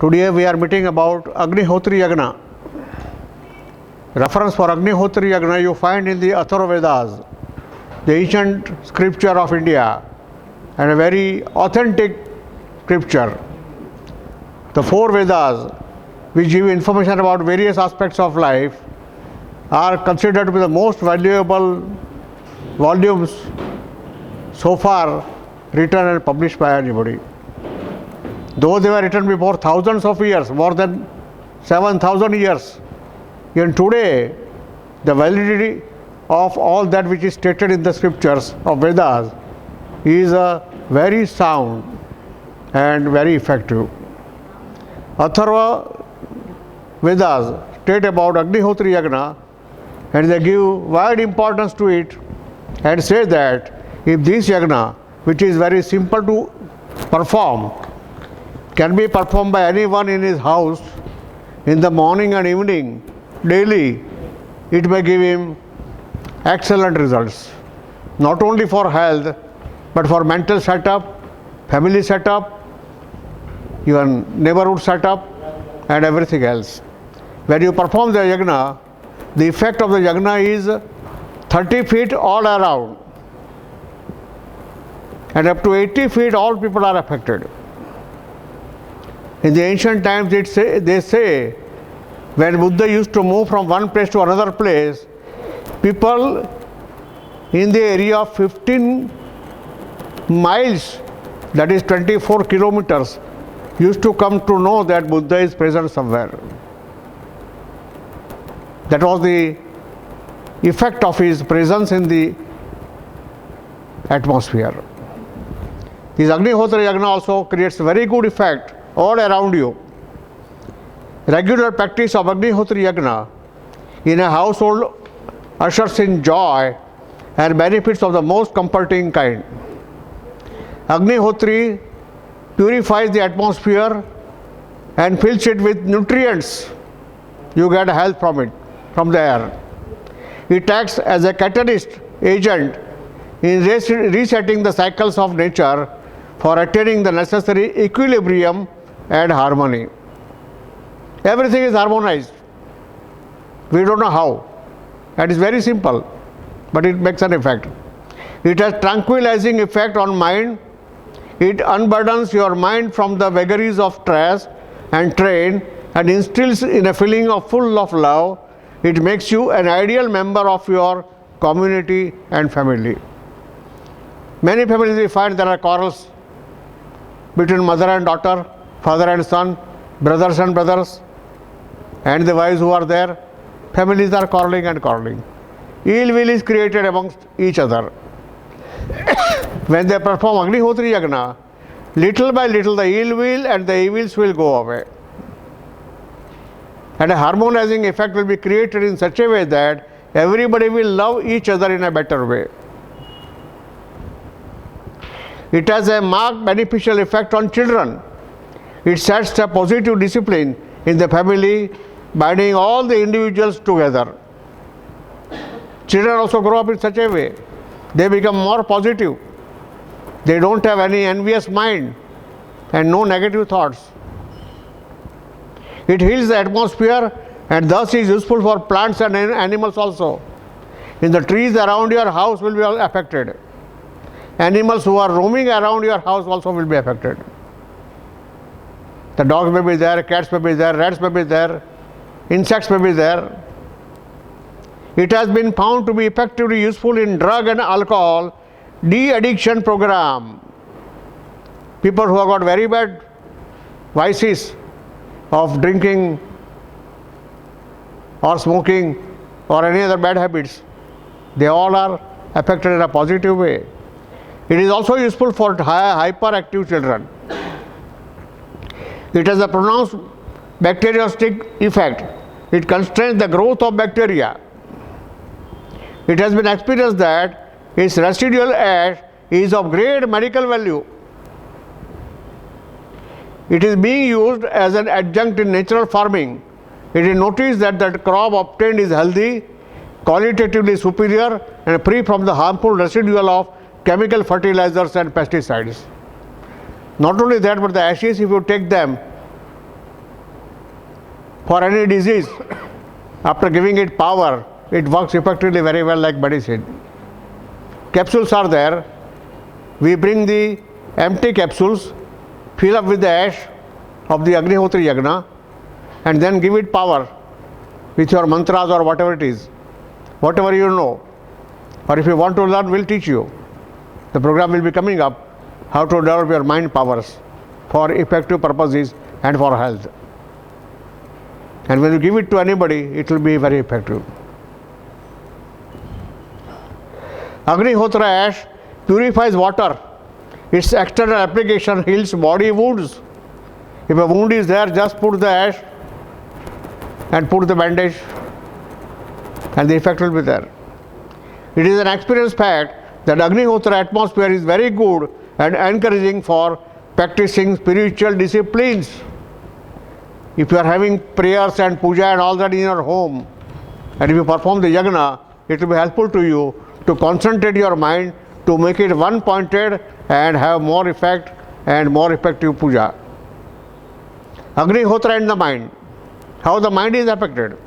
Today we are meeting about Agnihotri Yagna. Reference for Agnihotri Yagna you find in the Atharva Vedas, the ancient scripture of India, and a very authentic scripture. The four Vedas, which give information about various aspects of life, are considered to be the most valuable volumes so far written and published by anybody. Though they were written before thousands of years, more than 7,000 years, even today the validity of all that which is stated in the scriptures of Vedas is very sound and very effective. Atharva Vedas state about Agnihotri Yagna, and they give wide importance to it and say that if this yagna, which is very simple to perform, can be performed by anyone in his house in the morning and evening daily, it may give him excellent results, not only for health but for mental setup, family setup, even neighborhood setup and everything else. When you perform the yagna, the effect of the yagna is 30 feet all around, and up to 80 feet all people are affected. In the ancient times they say when Buddha used to move from one place to another place, people in the area of 15 miles, that is 24 kilometers, used to come to know that Buddha is present somewhere. That was the effect of his presence in the atmosphere. This Agnihotri Yagna also creates a very good effect all around you. Regular practice of Agnihotri Yagna in a household ushers in joy and benefits of the most comforting kind. Agnihotri purifies the atmosphere and fills it with nutrients. You get health from it, from the air. It acts as a catalyst agent in resetting the cycles of nature for attaining the necessary equilibrium and harmony. Everything is harmonized. We don't know how. That is very simple, but it makes an effect. It has tranquilizing effect on mind. It unburdens your mind from the vagaries of stress and strain and instills in a feeling of full of love. It makes you an ideal member of your community and family. Many families we find there are quarrels between mother and daughter, father and son, brothers and brothers, and the wives who are there. Families are quarreling and quarreling. Ill will is created amongst each other. When they perform Agnihotri Yagna, little by little the ill will and the evils will go away. And a harmonizing effect will be created in such a way that everybody will love each other in a better way. It has a marked beneficial effect on children. It sets a positive discipline in the family, binding all the individuals together. Children also grow up in such a way. They become more positive. They don't have any envious mind and no negative thoughts. It heals the atmosphere and thus is useful for plants and animals also. In the trees around your house will be affected. Animals who are roaming around your house also will be affected. The dogs may be there, cats may be there, rats may be there, insects may be there. It has been found to be effectively useful in drug and alcohol de-addiction program. People who have got very bad vices of drinking or smoking or any other bad habits, they all are affected in a positive way. It is also useful for hyperactive children. It has a pronounced bacteriostatic effect. It constrains the growth of bacteria. It has been experienced that its residual ash is of great medical value. It is being used as an adjunct in natural farming. It is noticed that the crop obtained is healthy, qualitatively superior and free from the harmful residual of chemical fertilizers and pesticides. Not only that, but the ashes, if you take them for any disease, after giving it power, it works effectively very well like medicine. Capsules are there. We bring the empty capsules, fill up with the ash of the Agnihotri Yagna, and then give it power with your mantras or whatever it is, whatever you know. Or if you want to learn, we'll teach you. The program will be coming up, how to develop your mind powers for effective purposes and for health. And when you give it to anybody, it will be very effective. Agnihotra ash purifies water. Its external application heals body wounds. If a wound is there, just put the ash and put the bandage, and the effect will be there. It is an experienced fact that Agnihotra atmosphere is very good and encouraging for practicing spiritual disciplines. If you are having prayers and puja and all that in your home, and if you perform the yagna, it will be helpful to you to concentrate your mind to make it one-pointed and have more effect and more effective puja. Agnihotra and the mind. How the mind is affected?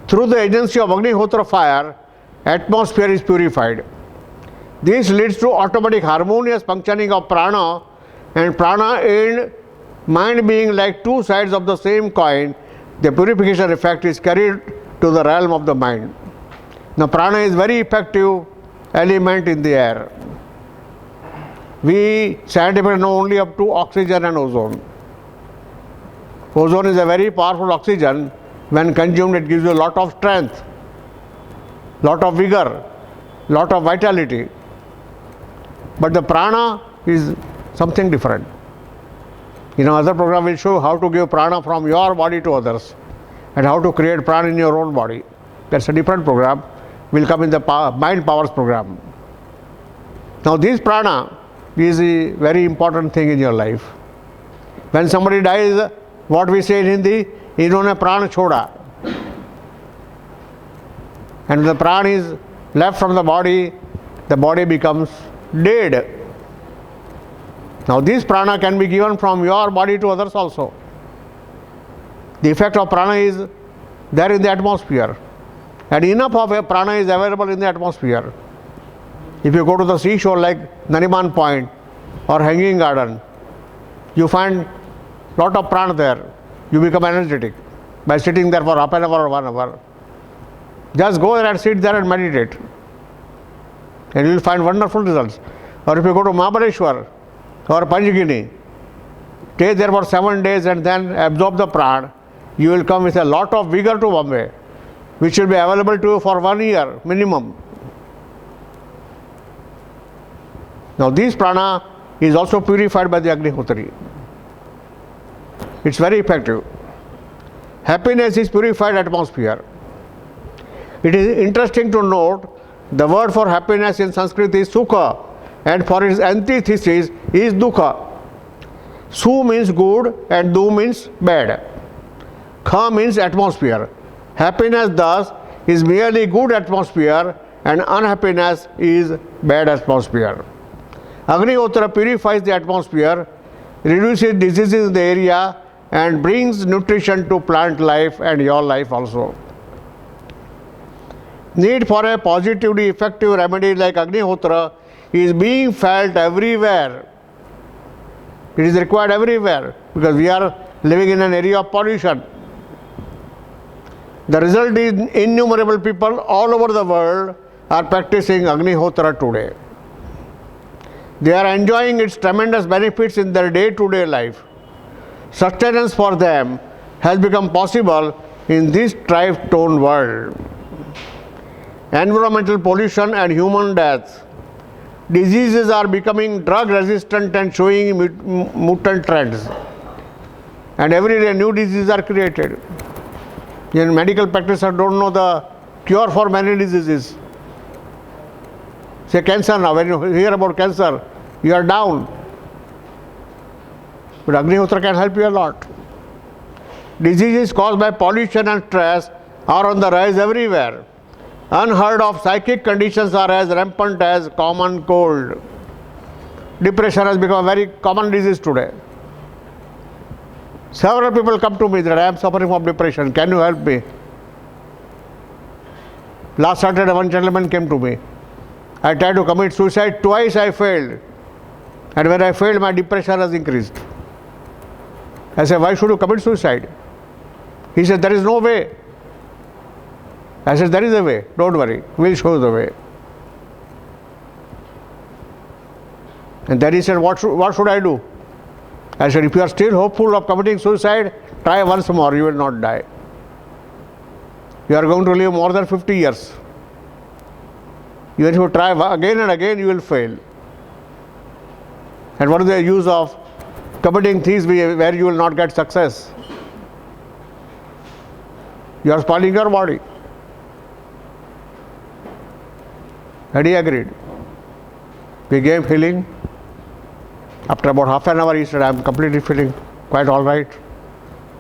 Through the agency of Agnihotra fire, atmosphere is purified. This leads to automatic harmonious functioning of prana, and prana and mind being like two sides of the same coin, the purification effect is carried to the realm of the mind. Now prana is very effective element in the air. We scientifically know only up to oxygen and ozone. Ozone is a very powerful oxygen. When consumed, it gives you a lot of strength, lot of vigor, lot of vitality. But the prana is something different. In another program, we'll show how to give prana from your body to others and how to create prana in your own body. That's a different program. Will come in the mind powers program. Now this prana is a very important thing in your life. When somebody dies, what we say in Hindi, inhone pran choda. And the pran is left from the body becomes dead. Now this prana can be given from your body to others also. The effect of prana is there in the atmosphere, and enough of a prana is available in the atmosphere. If you go to the seashore like Nariman Point or Hanging Garden, you find lot of prana there. You become energetic by sitting there for half an hour or 1 hour. Just go there and sit there and meditate, and you will find wonderful results. Or if you go to Mahabaleshwar or Panchgini, stay there for 7 days and then absorb the prana, you will come with a lot of vigor to Bombay, which will be available to you for 1 year minimum. Now this prana is also purified by the Agnihotri. It's very effective. Happiness is purified atmosphere. It is interesting to note the word for happiness in Sanskrit is sukha, and for its antithesis is dukkha. Su means good and du means bad. Kha means atmosphere. Happiness thus is merely good atmosphere, and unhappiness is bad atmosphere. Agnihotra purifies the atmosphere, reduces diseases in the area, and brings nutrition to plant life and your life also. Need for a positively effective remedy like Agnihotra is being felt everywhere. It is required everywhere because we are living in an area of pollution. The result is innumerable people all over the world are practicing Agnihotra today. They are enjoying its tremendous benefits in their day-to-day life. Sustenance for them has become possible in this strife-torn world. Environmental pollution and human death. Diseases are becoming drug-resistant and showing mutant trends. And every day new diseases are created. In medical practitioners don't know the cure for many diseases. Say cancer now, when you hear about cancer, you are down. But Agnihotra can help you a lot. Diseases caused by pollution and stress are on the rise everywhere. Unheard of psychic conditions are as rampant as common cold. Depression has become a very common disease today. Several people come to me that I am suffering from depression. Can you help me? Last Saturday, one gentleman came to me. I tried to commit suicide. Twice I failed. And when I failed, my depression has increased. I said, why should you commit suicide? He said, there is no way. I said, there is a way. Don't worry. We'll show the way. And then he said, what should I do? I said, if you are still hopeful of committing suicide, try once more. You will not die. You are going to live more than 50 years. Even if you try again and again, you will fail. And what is the use of committing things where you will not get success? You are spoiling your body. And he agreed. We gave healing. After about half an hour, he said, I am completely feeling quite all right.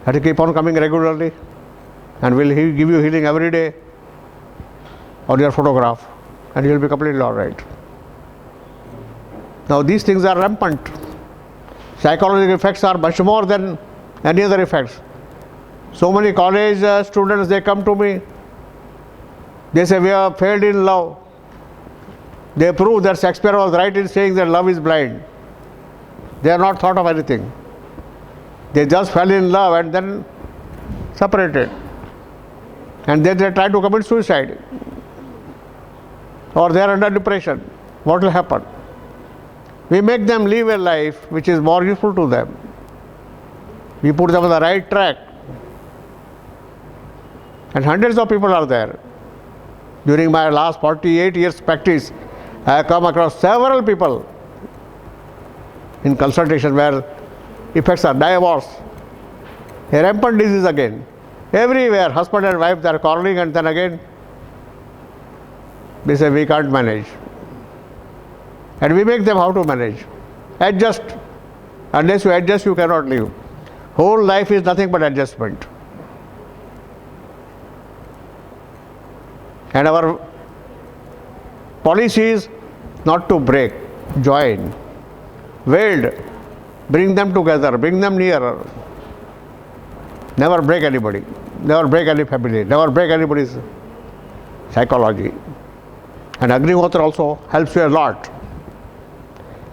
And to keep on coming regularly. And will he give you healing every day on your photograph. And you will be completely all right. Now these things are rampant. Psychological effects are much more than any other effects. So many college students, they come to me. They say, we have failed in love. They prove that Shakespeare was right in saying that love is blind. They are not thought of anything. They just fell in love and then separated. And then they try to commit suicide. Or they are under depression. What will happen? We make them live a life which is more useful to them. We put them on the right track. And hundreds of people are there. During my last 48 years practice, I have come across several people in consultation where effects are divorce, a rampant disease again. Everywhere, husband and wife, they are quarreling, and then again they say we can't manage. And we make them how to manage. Adjust. Unless you adjust, you cannot live. Whole life is nothing but adjustment. And our policy is not to break, join, weld, bring them together, bring them nearer. Never break anybody, never break any family, never break anybody's psychology. And Agnihotra also helps you a lot.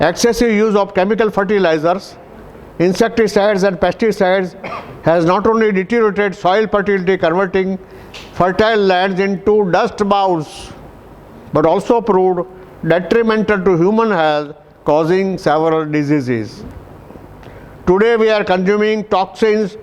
Excessive use of chemical fertilizers, insecticides and pesticides has not only deteriorated soil fertility, converting fertile lands into dust bowls, but also proved detrimental to human health, causing several diseases. Today we are consuming toxins